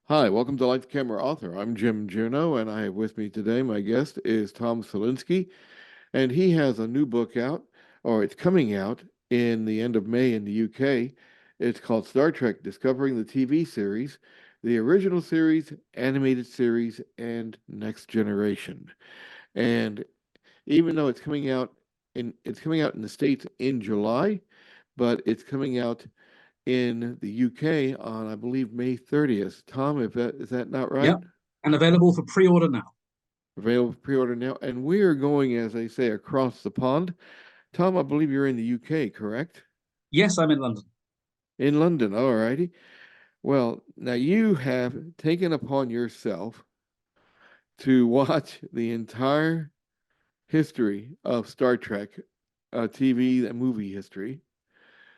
Hi, welcome to Light the Camera Author. I'm Jim Juno, and I have with me today my guest is Tom Salinsky, and he has a new book out, or it's coming out in the end of May in the UK. It's called Star Trek Discovering the TV Series, the original series, animated series, and Next Generation. And even though it's coming out in the States in July, but it's coming out in the UK on, I believe, May 30th. Tom, if that is that not right? Yep, and available for pre-order now. Available for pre-order now. And we are going, as they say, across the pond. Tom, I believe you're in the UK, correct? Yes, I'm in London. In London, all righty. Well, now you have taken upon yourself to watch the entire history of Star Trek, TV and movie history.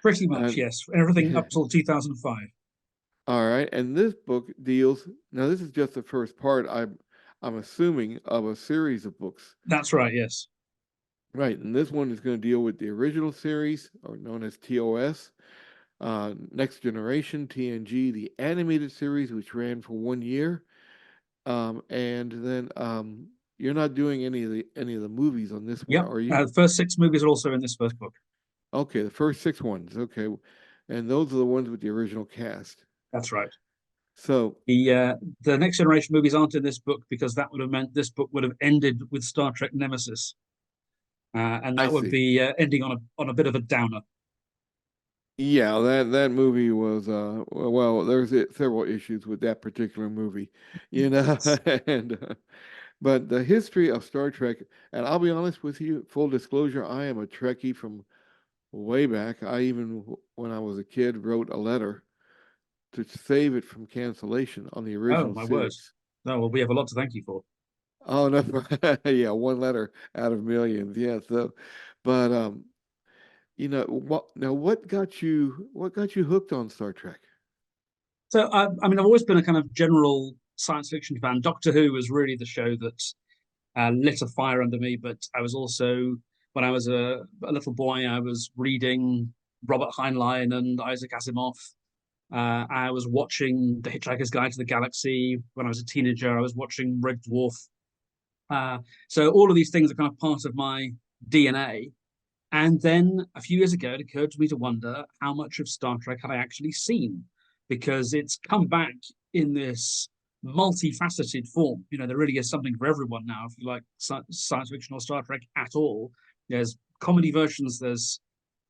Pretty much, And yes. Everything up till 2005. all right, and this book deals. Now, this is just the first part. I'm assuming of a series of books. That's right, yes. Right, and this one is going to deal with the original series, or known as TOS, Next Generation, TNG, the animated series, which ran for 1 year, and then you're not doing any of the movies on this one, Yep. are you? The first six movies are also in this first book. Okay, the first six ones. Okay, and those are the ones with the original cast. That's right. So The Next Generation movies aren't in this book because that would have meant this book would have ended with Star Trek Nemesis, and I that would see. be ending on a bit of a downer. Yeah, that movie was well, there's several issues with that particular movie, you know, Yes. and but the history of Star Trek, and I'll be honest with you, full disclosure, I am a Trekkie from way back. I even, when I was a kid, wrote a letter to save it from cancellation on the Oh original my word. series. No, well, we have a lot to thank you for. Oh no, yeah, one letter out of millions, yeah. So, but what got you hooked on Star Trek? So, I mean, I've always been a kind of general science fiction fan. Doctor Who was really the show that lit a fire under me. But I was also, when I was a little boy, I was reading Robert Heinlein and Isaac Asimov. I was watching The Hitchhiker's Guide to the Galaxy. When I was a teenager, I was watching Red Dwarf. Uh, so all of these things are kind of part of my DNA. And then a few years ago, it occurred to me to wonder how much of Star Trek had I actually seen, because it's come back in this multifaceted form. You know, there really is something for everyone now. If you like science fiction or Star Trek at all, there's comedy versions, there's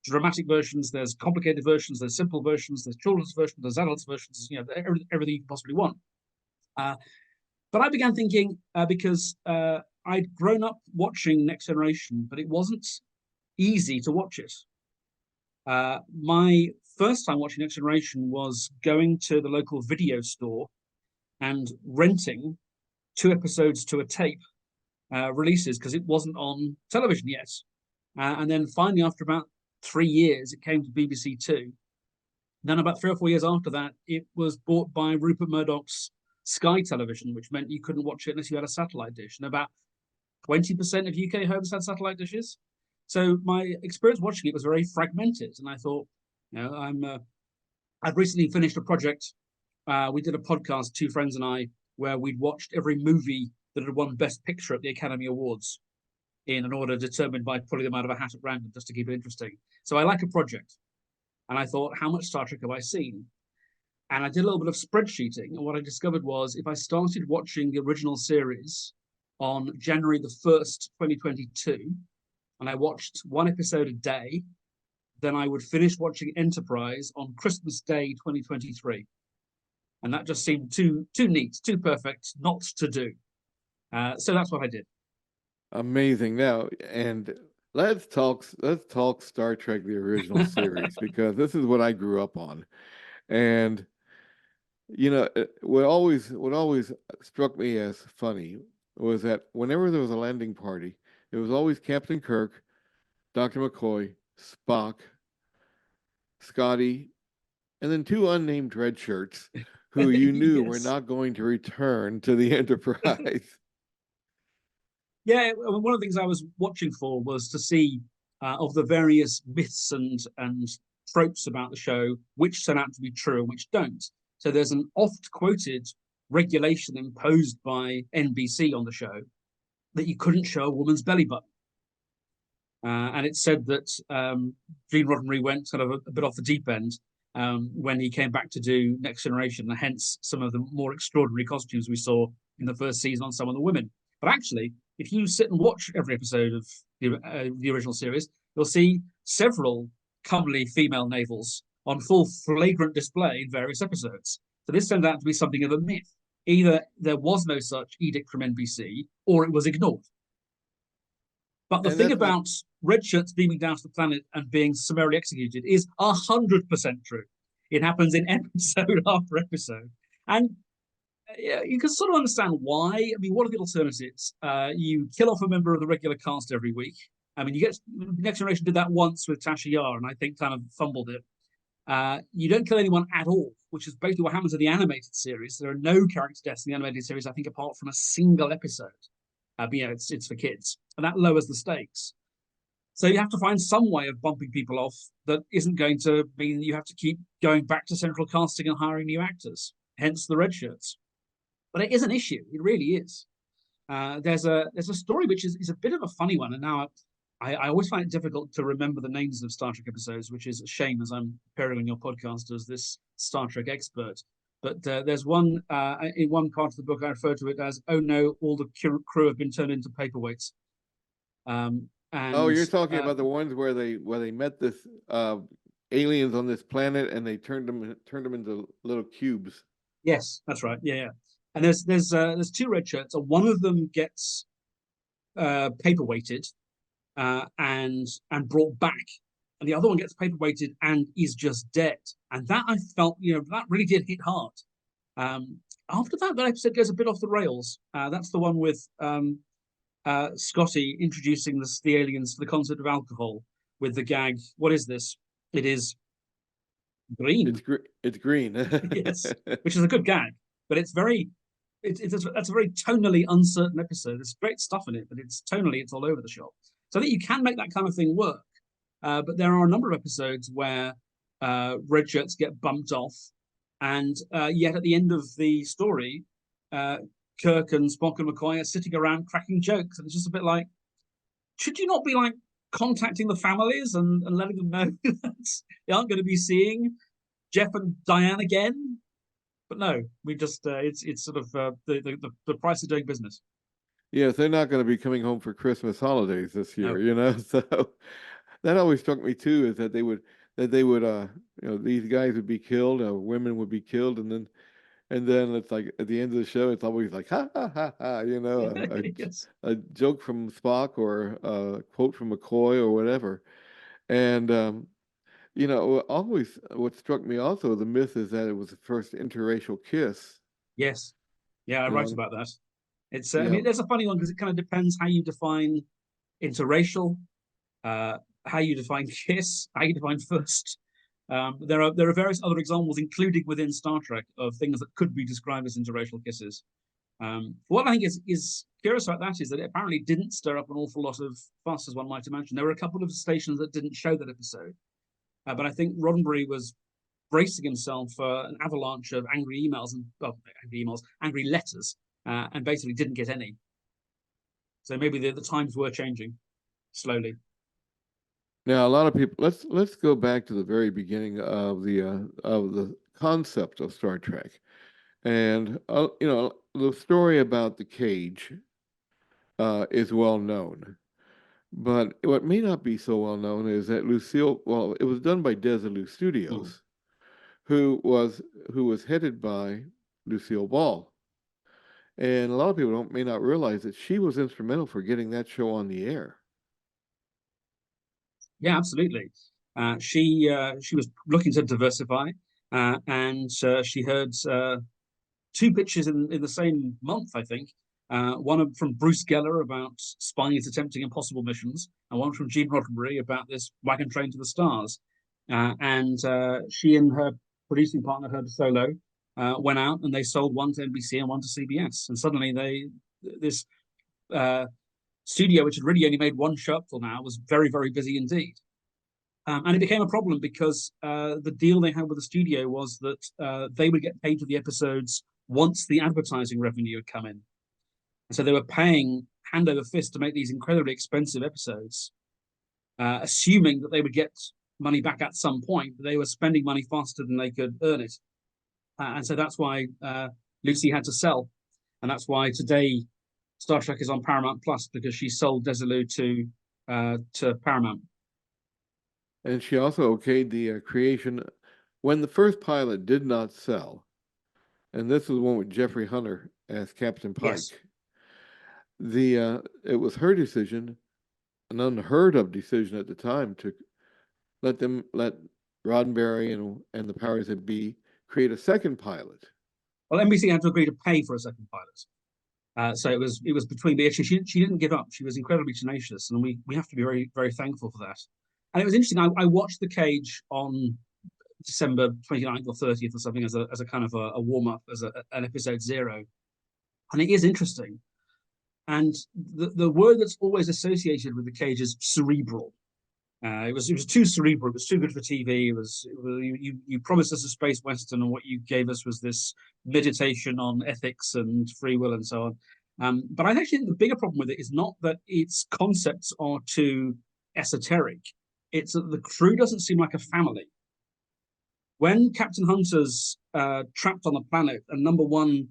dramatic versions, there's complicated versions, there's simple versions, there's children's versions, there's adults versions. You know, everything you can possibly want. Uh, but I began thinking because I'd grown up watching Next Generation, but it wasn't easy to watch it. My first time watching Next Generation was going to the local video store and renting two episodes to a tape releases because it wasn't on television yet. And then finally, after about 3 years, it came to BBC Two. Then about 3 or 4 years after that, it was bought by Rupert Murdoch's Sky Television, which meant you couldn't watch it unless you had a satellite dish. And about 20% of UK homes had satellite dishes. So my experience watching it was very fragmented, and I thought, you know, I've recently finished a project. We did a podcast, two friends and I, where we'd watched every movie that had won Best Picture at the Academy Awards in an order determined by pulling them out of a hat at random, just to keep it interesting. So I like a project, and I thought, how much Star Trek have I seen? And I did a little bit of spreadsheeting, and what I discovered was if I started watching the original series on January the 1st, 2022, and I watched one episode a day, then I would finish watching Enterprise on Christmas Day 2023. And that just seemed too neat, too perfect not to do. So that's what I did. Amazing. Now, and let's talk Star Trek the original series because this is what I grew up on. And what always struck me as funny was that whenever there was a landing party, it was always Captain Kirk, Dr. McCoy, Spock, Scotty, and then two unnamed red shirts who you knew were Yes. not going to return to the Enterprise. Yeah, one of the things I was watching for was to see of the various myths and tropes about the show, which turn out to be true and which don't. So there's an oft quoted regulation imposed by NBC on the show that you couldn't show a woman's belly button. And it said that Gene Roddenberry went kind of a bit off the deep end when he came back to do Next Generation, and hence some of the more extraordinary costumes we saw in the first season on some of the women. But actually, if you sit and watch every episode of the original series, you'll see several comely female navels on full flagrant display in various episodes. So this turned out to be something of a myth. Either there was no such edict from NBC, or it was ignored. But the And thing that's not about red shirts beaming down to the planet and being summarily executed is 100% true. It happens in episode after episode. And you can sort of understand why. I mean, what are the alternatives? You kill off a member of the regular cast every week. I mean, Next Generation did that once with Tasha Yar, and I think kind of fumbled it. You don't kill anyone at all, which is basically what happens in the animated series. There are no character deaths in the animated series, I think, apart from a single episode. But yeah, it's for kids, and that lowers the stakes. So you have to find some way of bumping people off that isn't going to mean you have to keep going back to central casting and hiring new actors. Hence the red shirts. But it is an issue. It really is. There's a story which is a bit of a funny one, and now I always find it difficult to remember the names of Star Trek episodes, which is a shame as I'm appearing on your podcast as this Star Trek expert. But there's one in one part of the book I refer to it as "Oh no, all the crew have been turned into paperweights." Oh, And you're talking about the ones where they met this aliens on this planet, and they turned them into little cubes. yes, that's right. Yeah, yeah. And there's two red shirts, and one of them gets paperweighted and brought back, and the other one gets paperweighted and is just dead. And that I felt, that really did hit hard. After that episode goes a bit off the rails. That's the one with Scotty introducing the aliens to the concept of alcohol with the gag. What is this? It is green. It's green. Yes, which is a good gag, but that's a very tonally uncertain episode. There's great stuff in it, but it's all over the shop. So I think you can make that kind of thing work. But there are a number of episodes where red shirts get bumped off, and yet at the end of the story, Kirk and Spock and McCoy are sitting around cracking jokes, and it's just a bit like, should you not be like contacting the families and letting them know that they aren't going to be seeing Jeff and Diane again? But no, we just it's sort of the price of doing business. Yes, they're not going to be coming home for Christmas holidays this year, No. So that always struck me too, is that they would these guys would be killed, women would be killed, and then it's like at the end of the show, it's always like ha ha ha ha, Yes. a joke from Spock or a quote from McCoy or whatever. And always what struck me also, the myth is that it was the first interracial kiss. Yes. Yeah, I You write know, about that. It's I yeah. mean, there's a funny one because it kind of depends how you define interracial, how you define kiss, how you define first. There are various other examples, including within Star Trek, of things that could be described as interracial kisses. What I think is curious about that is that it apparently didn't stir up an awful lot of fuss, as one might imagine. There were a couple of stations that didn't show that episode, but I think Roddenberry was bracing himself for an avalanche of angry emails angry letters, and basically didn't get any. So maybe the times were changing slowly. Now, a lot of people. Let's go back to the very beginning of the concept of Star Trek, and the story about the cage is well known. But what may not be so well known is that Lucille. Well, it was done by Desilu Studios, who was headed by Lucille Ball, and a lot of people may not realize that she was instrumental for getting that show on the air. Yeah, absolutely. She was looking to diversify, and she heard two pitches in the same month, I think. One from Bruce Geller about spies attempting impossible missions, and one from Gene Roddenberry about this wagon train to the stars. And she and her producing partner heard solo, went out and they sold one to NBC and one to CBS. And suddenly this studio, which had really only made one show up till now, was very, very busy indeed. And it became a problem because the deal they had with the studio was that they would get paid for the episodes once the advertising revenue had come in. And so they were paying hand over fist to make these incredibly expensive episodes, assuming that they would get money back at some point, but they were spending money faster than they could earn it. And so that's why Lucy had to sell. And that's why today Star Trek is on Paramount Plus, because she sold Desilu to Paramount. And she also okayed the creation when the first pilot did not sell. And this was one with Jeffrey Hunter as Captain Pike. Yes. It was her decision, an unheard of decision at the time, to let Roddenberry and the powers that be create a second pilot. Well, NBC had to agree to pay for a second pilot. So it was between the issue. She didn't give up. She was incredibly tenacious, and we have to be very, very thankful for that. And it was interesting. I watched The Cage on December 29th or 30th or something as a kind of a warm up, as an episode 0, and it is interesting. And the word that's always associated with The Cage is cerebral. It was too cerebral. It was too good for TV. You promised us a space western, and what you gave us was this meditation on ethics and free will and so on. But I actually think the bigger problem with it is not that its concepts are too esoteric. It's that the crew doesn't seem like a family. When Captain Hunter's trapped on the planet and number one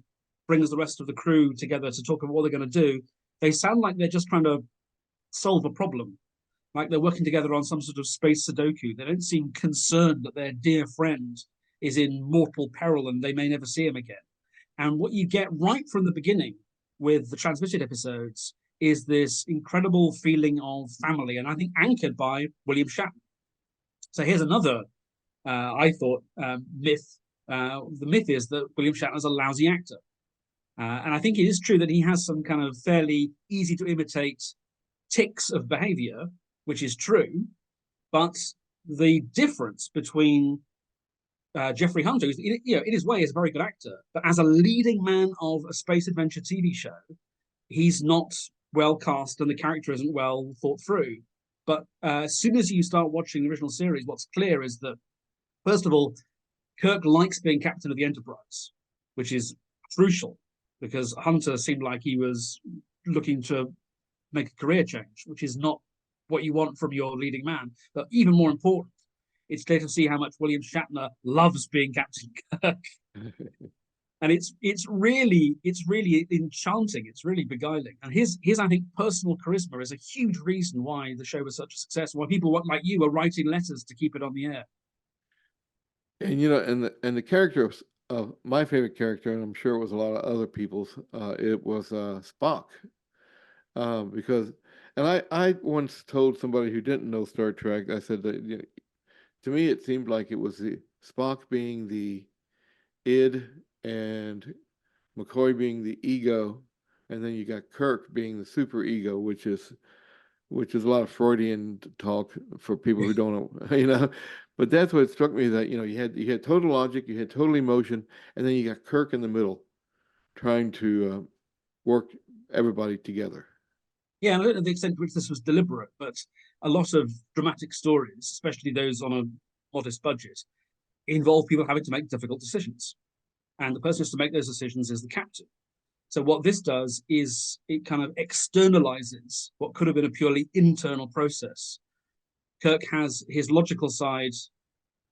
brings the rest of the crew together to talk about what they're going to do, they sound like they're just trying to solve a problem. Like they're working together on some sort of space Sudoku. They don't seem concerned that their dear friend is in mortal peril and they may never see him again. And what you get right from the beginning with the transmitted episodes is this incredible feeling of family, and I think anchored by William Shatner. So here's another, I thought, myth. The myth is that William Shatner is a lousy actor. And I think it is true that he has some kind of fairly easy to imitate tics of behavior, which is true. But the difference between Jeffrey Hunter, who's, in his way, is a very good actor, but as a leading man of a space adventure TV show, he's not well cast and the character isn't well thought through. But as soon as you start watching the original series, what's clear is that, first of all, Kirk likes being captain of the Enterprise, which is crucial, because Hunter seemed like he was looking to make a career change, which is not what you want from your leading man. But even more important, it's clear to see how much William Shatner loves being Captain Kirk. And it's really enchanting. It's really beguiling. And his I think personal charisma is a huge reason why the show was such a success. Why people like you are writing letters to keep it on the air. And the character of my favorite character, and I'm sure it was a lot of other people's, it was Spock, because, and I once told somebody who didn't know Star Trek, I said that to me it seemed like it was the Spock being the id and McCoy being the ego, and then you got Kirk being the super ego, which is a lot of Freudian talk for people who don't know, But that's what struck me, that you had total logic, you had total emotion, and then you got Kirk in the middle, trying to work everybody together. Yeah, I don't know the extent to which this was deliberate, but a lot of dramatic stories, especially those on a modest budget, involve people having to make difficult decisions. And the person who has to make those decisions is the captain. So what this does is it kind of externalizes what could have been a purely internal process. Kirk has his logical side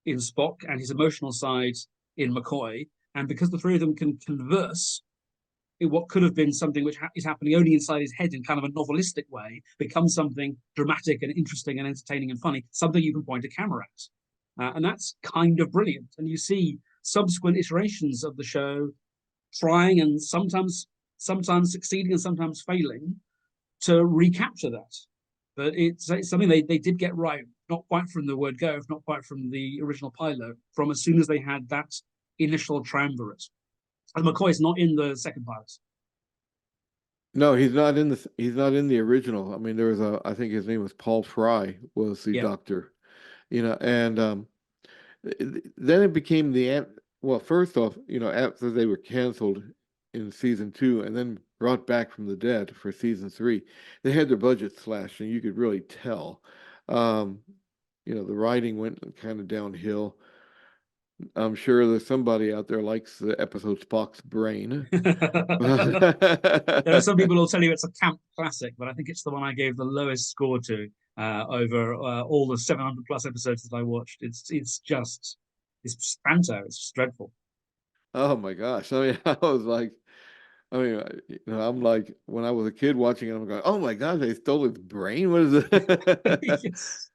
in Spock and his emotional side in McCoy. And because the three of them can converse, what could have been something which is happening only inside his head in kind of a novelistic way becomes something dramatic and interesting and entertaining and funny, something you can point a camera at. And that's kind of brilliant. And you see subsequent iterations of the show trying and sometimes succeeding and sometimes failing to recapture that. But it's something they did get right, not quite from the word go, not quite from the original pilot, from as soon as they had that initial triumvirate. And McCoy's not in the second pilot. No, he's not in the original. I mean, there was I think his name was Paul Fry, was the doctor, and then it became well, first off, after they were canceled in season 2 and then brought back from the dead for season 3, they had their budget slashed, and you could really tell. The writing went kind of downhill. I'm sure there's somebody out there likes the episode Spock's brain. There are some people who'll tell you it's a camp classic, but I think it's the one I gave the lowest score to over all the 700 plus episodes that I watched. It's spanto. It's just dreadful. Oh my gosh. I mean, I'm like, when I was a kid watching it, I'm going, oh my gosh, they stole his brain. What is it? Yes.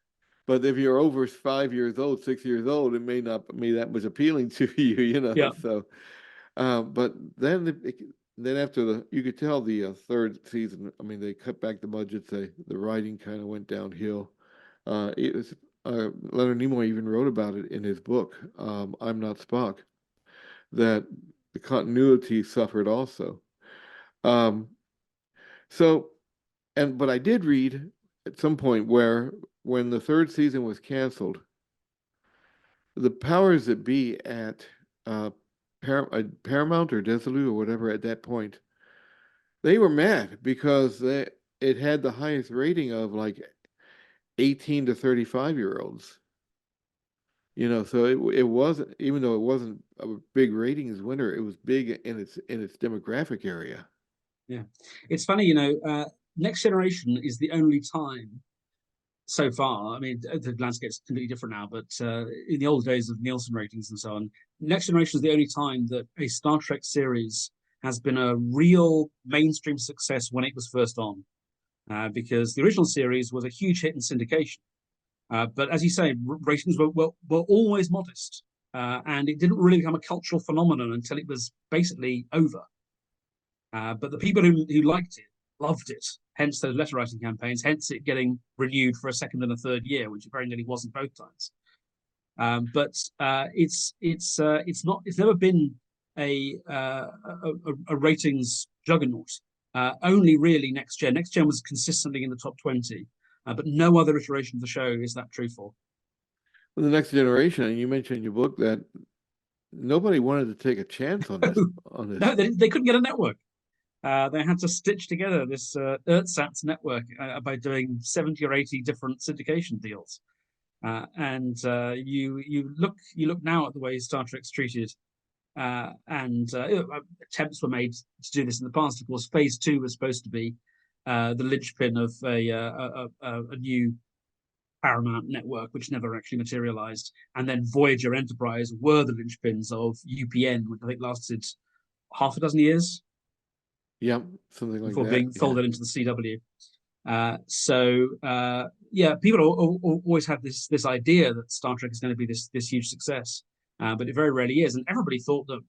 But if you're over 5 years old, 6 years old, it may not be that much appealing to you, Yeah. So, but then after you could tell the third season. I mean, they cut back the budgets. The writing kind of went downhill. It was Leonard Nimoy even wrote about it in his book, "I'm Not Spock," that the continuity suffered also. Um, so, but I did read at some point where when the third season was canceled, the powers that be at uh, Paramount or Desilu or whatever at that point, they were mad because it had the highest rating of like 18 to 35-year-olds. So it wasn't, even though it wasn't a big ratings winner, it was big in its demographic area. Yeah. It's funny, Next Generation is the only time so far. I mean, the landscape's completely different now, but in the old days of Nielsen ratings and so on, Next Generation is the only time that a Star Trek series has been a real mainstream success when it was first on, because the original series was a huge hit in syndication. But as you say, ratings were always modest, and it didn't really become a cultural phenomenon until it was basically over. But the people who liked it loved it. Hence those letter writing campaigns. Hence it getting renewed for a second and a third year, which it very nearly wasn't both times. But it's never been a ratings juggernaut. Only really Next Gen. Next Gen was consistently in the top 20, but no other iteration of the show is that true for. The Next Generation, and you mentioned in your book that nobody wanted to take a chance on this. No, they couldn't get a network. They had to stitch together this Earthsats network by doing 70 or 80 different syndication deals. And you look now at the way Star Trek's treated, and attempts were made to do this in the past. Of course, Phase 2 was supposed to be the linchpin of a new Paramount network, which never actually materialized. And then Voyager Enterprise were the linchpins of UPN, which I think lasted half a dozen years. Yeah, something like before that. being folded into the CW. Yeah, people always have this idea that Star Trek is going to be this huge success, but it very rarely is. And everybody thought that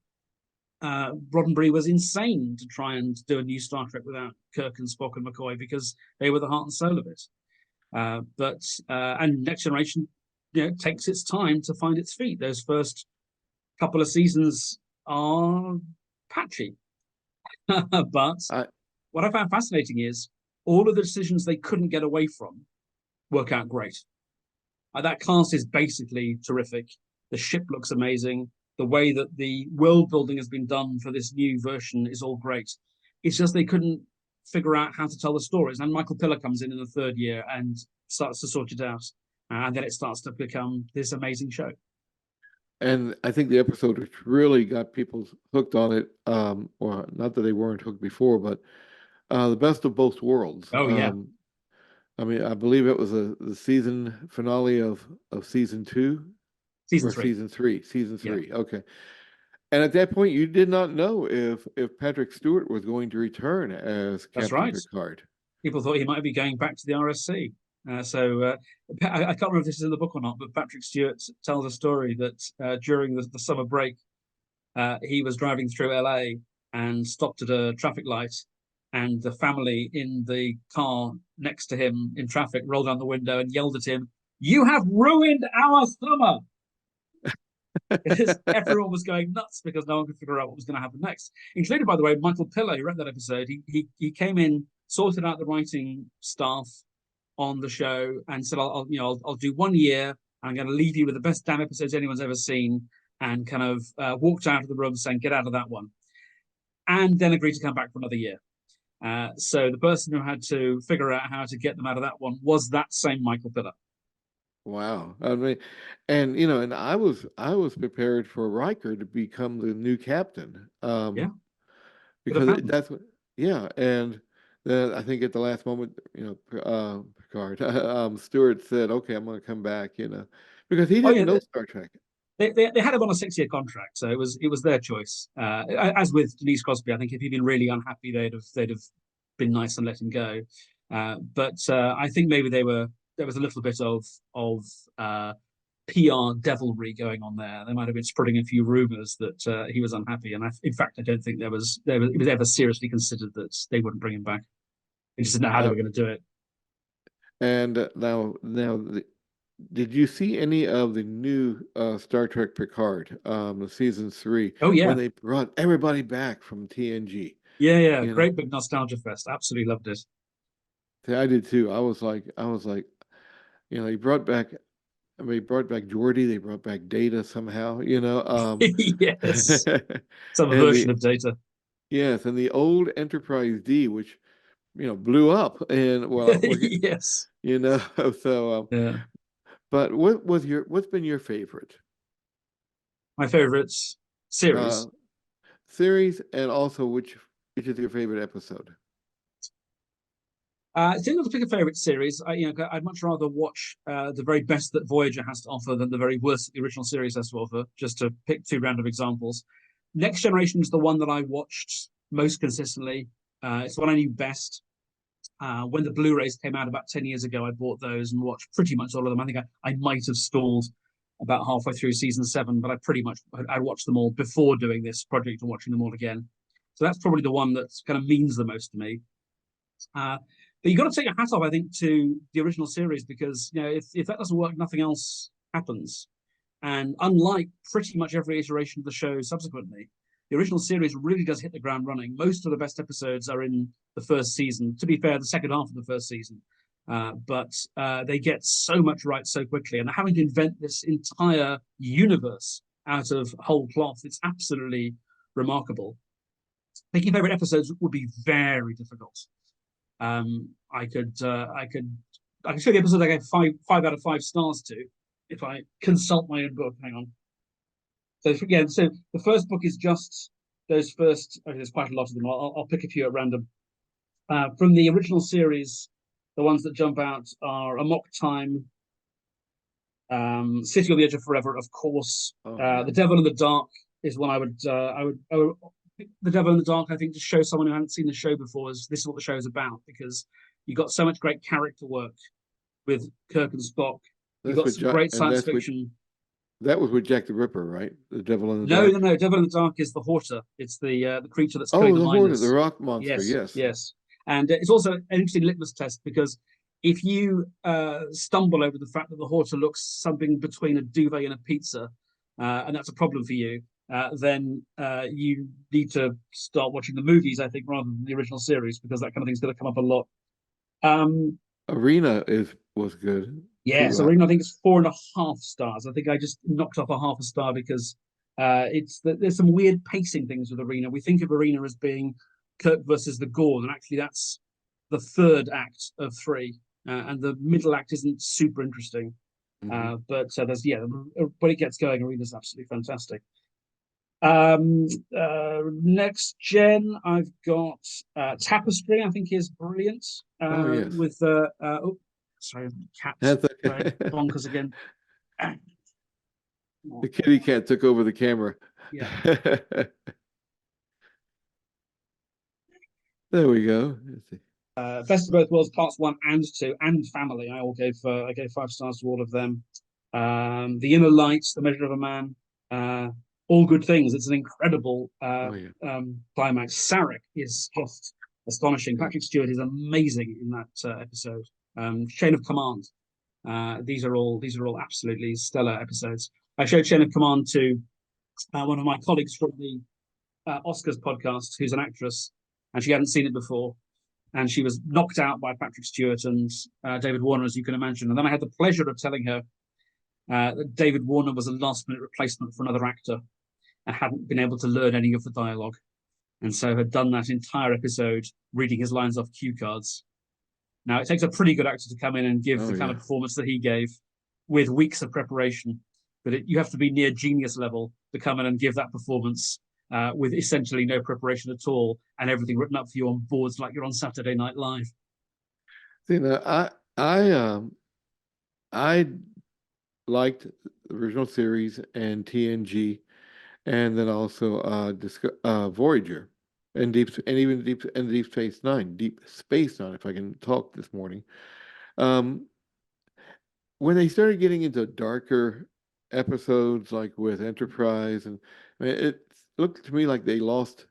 Roddenberry was insane to try and do a new Star Trek without Kirk and Spock and McCoy, because they were the heart and soul of it. And Next Generation, takes its time to find its feet. Those first couple of seasons are patchy. But what I found fascinating is all of the decisions they couldn't get away from work out great. That cast is basically terrific. The ship looks amazing. The way that the world building has been done for this new version is all great. It's just they couldn't figure out how to tell the stories. And Michael Piller comes in the third year and starts to sort it out. And then it starts to become this amazing show. And I think the episode which really got people hooked on it, or not that they weren't hooked before, but the best of both worlds. Oh, yeah. I mean, I believe it was the season finale of season 2 Season or 3. season 3. Season 3. Yeah. Okay. And at that point, you did not know if Patrick Stewart was going to return as That's Captain right. Picard. People thought he might be going back to the RSC. I can't remember if this is in the book or not, but Patrick Stewart tells a story that during the summer break, he was driving through LA and stopped at a traffic light, and the family in the car next to him in traffic rolled down the window and yelled at him, "You have ruined our summer!" Because everyone was going nuts because no one could figure out what was going to happen next. Including, by the way, Michael Piller, who wrote that episode. He came in, sorted out the writing staff on the show, and said, "I'll do 1 year, and I'm going to leave you with the best damn episodes anyone's ever seen," and kind of walked out of the room saying, "Get out of that one," and then agreed to come back for another year. So the person who had to figure out how to get them out of that one was that same Michael Piller. Wow. I mean, and you know, and I was prepared for Riker to become the new captain. Yeah, could have Because happened. that's what, yeah, and then I think at the last moment, Picard, Stewart said, "Okay, I'm going to come back," because he Oh didn't yeah, know Star Trek. they had him on a 6 year contract, so it was their choice. As with Denise Crosby, I think if he'd been really unhappy, they'd have been nice and let him go. But I think maybe there was a little bit of PR devilry going on there. They might have been spreading a few rumors that he was unhappy, and in fact, I don't think it was ever seriously considered that they wouldn't bring him back. They just didn't know how they Uh, were going to do it. and now, did you see any of the new Star Trek Picard, season 3, Oh when yeah, they brought everybody back from TNG? yeah, yeah. You know, Great big nostalgia fest. Absolutely loved it. See, I did too. I was like, they brought back. I mean, they brought back Geordi. They brought back Data somehow. Yes, some And version the of Data. yes, and the old Enterprise D, which blew up, and well, Yes. so. Yeah. But what's been your favorite My favorite uh series. series, and also which is your favorite episode? It's difficult to pick a favorite series. I'd much rather watch the very best that Voyager has to offer than the very worst that the original series has to offer. Just to pick two random examples. Next Generation is the one that I watched most consistently. It's the one I knew best. When the Blu-rays came out about 10 years ago, I bought those and watched pretty much all of them. I think I might have stalled about halfway through season 7, but I watched them all before doing this project and watching them all again. So that's probably the one that kind of means the most to me. Uh, but you got to take your hat off, I think, to the original series because if that doesn't work, nothing else happens. And unlike pretty much every iteration of the show subsequently, the original series really does hit the ground running. Most of the best episodes are in the first season. To be fair, the second half of the first season. But they get so much right so quickly. And having to invent this entire universe out of whole cloth, it's absolutely remarkable. Picking favorite episodes would be very difficult. I could show the episode I gave five out of 5 stars to if I consult my own book. Hang on. So again, so the first book is just those first. Okay, there's quite a lot of them. I'll pick a few at random. From the original series, the ones that jump out are Amok Time, City on the Edge of Forever, of course. Oh yeah. The Devil in the Dark is one I would The Devil in the Dark, I think, to show someone who hadn't seen the show before, is this is what the show is about because you got so much great character work with Kirk and Spock. You That's got what some great and science fiction. that was with Jack the Ripper, right? The Devil in the No, no, Dark. no. Devil in the Dark is the Horta. It's the creature that's killing Oh, the the Horde, the miners. rock monster. Yes, Yes. yes. And it's also an interesting litmus test because if you stumble over the fact that the Horta looks something between a duvet and a pizza, and that's a problem for you, then you need to start watching the movies, I think, rather than the original series because that kind of thing's going to come up a lot. Um, Arena is was good yeah, too. so Arena, I think it's 4.5 stars. I think I just knocked off a half a star because there's some weird pacing things with Arena. We think of Arena as being Kirk versus the Gorn, and actually that's the third act of 3, and the middle act isn't super interesting. Hmm. But there's when it gets going, Arena's absolutely fantastic. Next gen, I've got Tapestry. I think is brilliant. Oh yes, With oh, sorry, cat's that's going okay. bonkers again. The kitty cat took over the camera. Yeah. There we go. Let's see. Best of Both Worlds parts 1 and 2 and Family. I gave 5 stars to all of them. The Inner Light, The Measure of a Man, uh, all good things. It's an incredible Oh yeah. climax. Sarek is just astonishing. Yeah. Patrick Stewart is amazing in that episode. Chain of Command. These are all absolutely stellar episodes. I showed Chain of Command to one of my colleagues from the Oscars podcast, who's an actress, and she hadn't seen it before and she was knocked out by Patrick Stewart and David Warner, as you can imagine. And then I had the pleasure of telling her that David Warner was a last-minute replacement for another actor and hadn't been able to learn any of the dialogue, and so had done that entire episode reading his lines off cue cards. Now it takes a pretty good actor to come in and give Oh the kind of yeah. performance that he gave. with weeks of preparation. But you have to be near genius level to come in and give that performance with essentially no preparation at all and everything written up for you on boards like you're on Saturday Night Live. You know, I liked the original series and TNG, and then also Voyager, and Deep Space Nine, Deep Space Nine, if I can talk this morning. Um, when they started getting into darker episodes, like with Enterprise, and I mean, it looked to me like they lost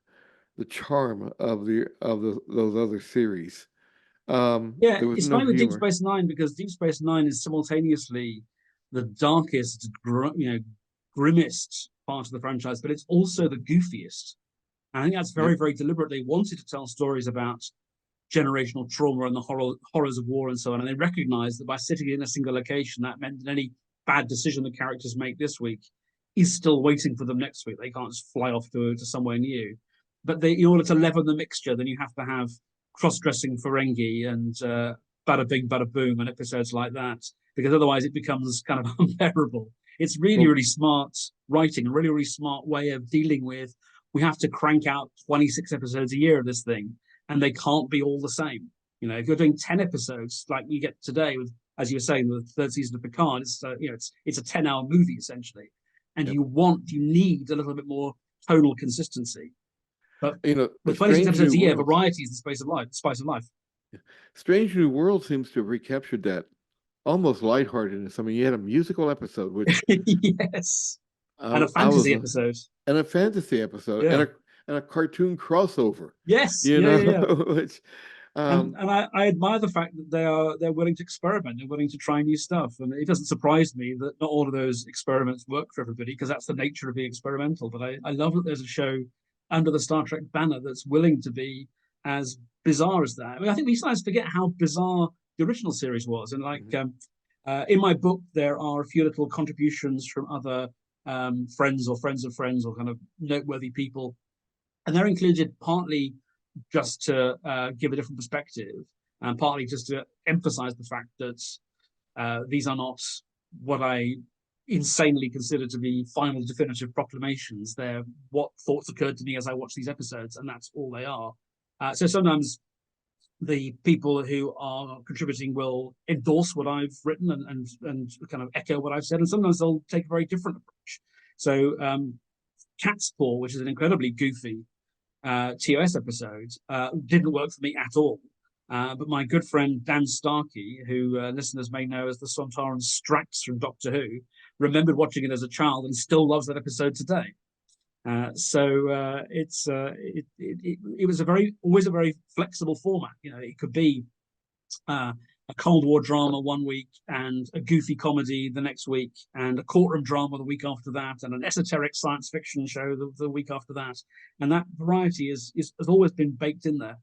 the charm of the those other series. Yeah, There was it's no funny with Deep humor. Space Nine because Deep Space Nine is simultaneously the darkest, grimmest part of the franchise, but it's also the goofiest. And I think that's Yep, very, very deliberate. They wanted to tell stories about generational trauma and the horrors of war and so on. And they recognized that by sitting in a single location, that meant that any bad decision the characters make this week is still waiting for them next week. They can't just fly off to somewhere new. But in order to leaven the mixture, then you have to have cross-dressing Ferengi and bada bing, bada boom, and episodes like that, because otherwise it becomes kind of unbearable. It's really, well, really smart writing, a really, really smart way of dealing with. We have to crank out 26 episodes a year of this thing, and they can't be all the same. If you're doing 10 episodes like you get today with, as you were saying, the third season of Picard, it's a 10-hour movie essentially, and yep. you need a little bit more tonal consistency. But The with 26 Strange episodes New a year, Worlds. variety is the spice of life. Strange New World seems to have recaptured that almost lightheartedness. I mean, you had a musical episode, which Yes, and a I was, fantasy episode. and a fantasy episode, Yeah. and a cartoon crossover. Yes. You Yeah. know, Yeah. Yeah. which And I admire the fact that they're willing to experiment, they're willing to try new stuff, and it doesn't surprise me that not all of those experiments work for everybody because that's the nature of being experimental. But I love that there's a show under the Star Trek banner that's willing to be as bizarre as that. I mean, I think we sometimes forget how bizarre the original series was, and like mhm. in my book there are a few little contributions from other friends or friends of friends or kind of noteworthy people, and they're included partly just to give a different perspective, and partly just to emphasize the fact that these are not what I insanely consider to be final definitive proclamations. They're what thoughts occurred to me as I watched these episodes, and that's all they are. So sometimes the people who are contributing will endorse what I've written and kind of echo what I've said, and sometimes they'll take a very different approach. So Cat's Paw, which is an incredibly goofy TOS episode, didn't work for me at all. But my good friend Dan Starkey, who listeners may know as the Sontaran Strax from Doctor Who, remembered watching it as a child and still loves that episode today. It was always a very flexible format. It could be a Cold War drama one week and a goofy comedy the next week and a courtroom drama the week after that and an esoteric science fiction show the week after that. And that variety has always been baked in there.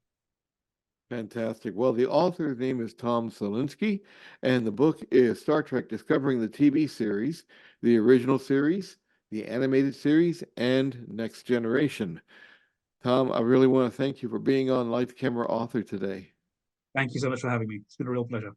Fantastic. Well, the author's name is Tom Salinsky, and the book is Star Trek Discovering the TV Series, the original series, the animated series, and Next Generation. Tom, I really want to thank you for being on Light Camera Author today. Thank you so much for having me. It's been a real pleasure.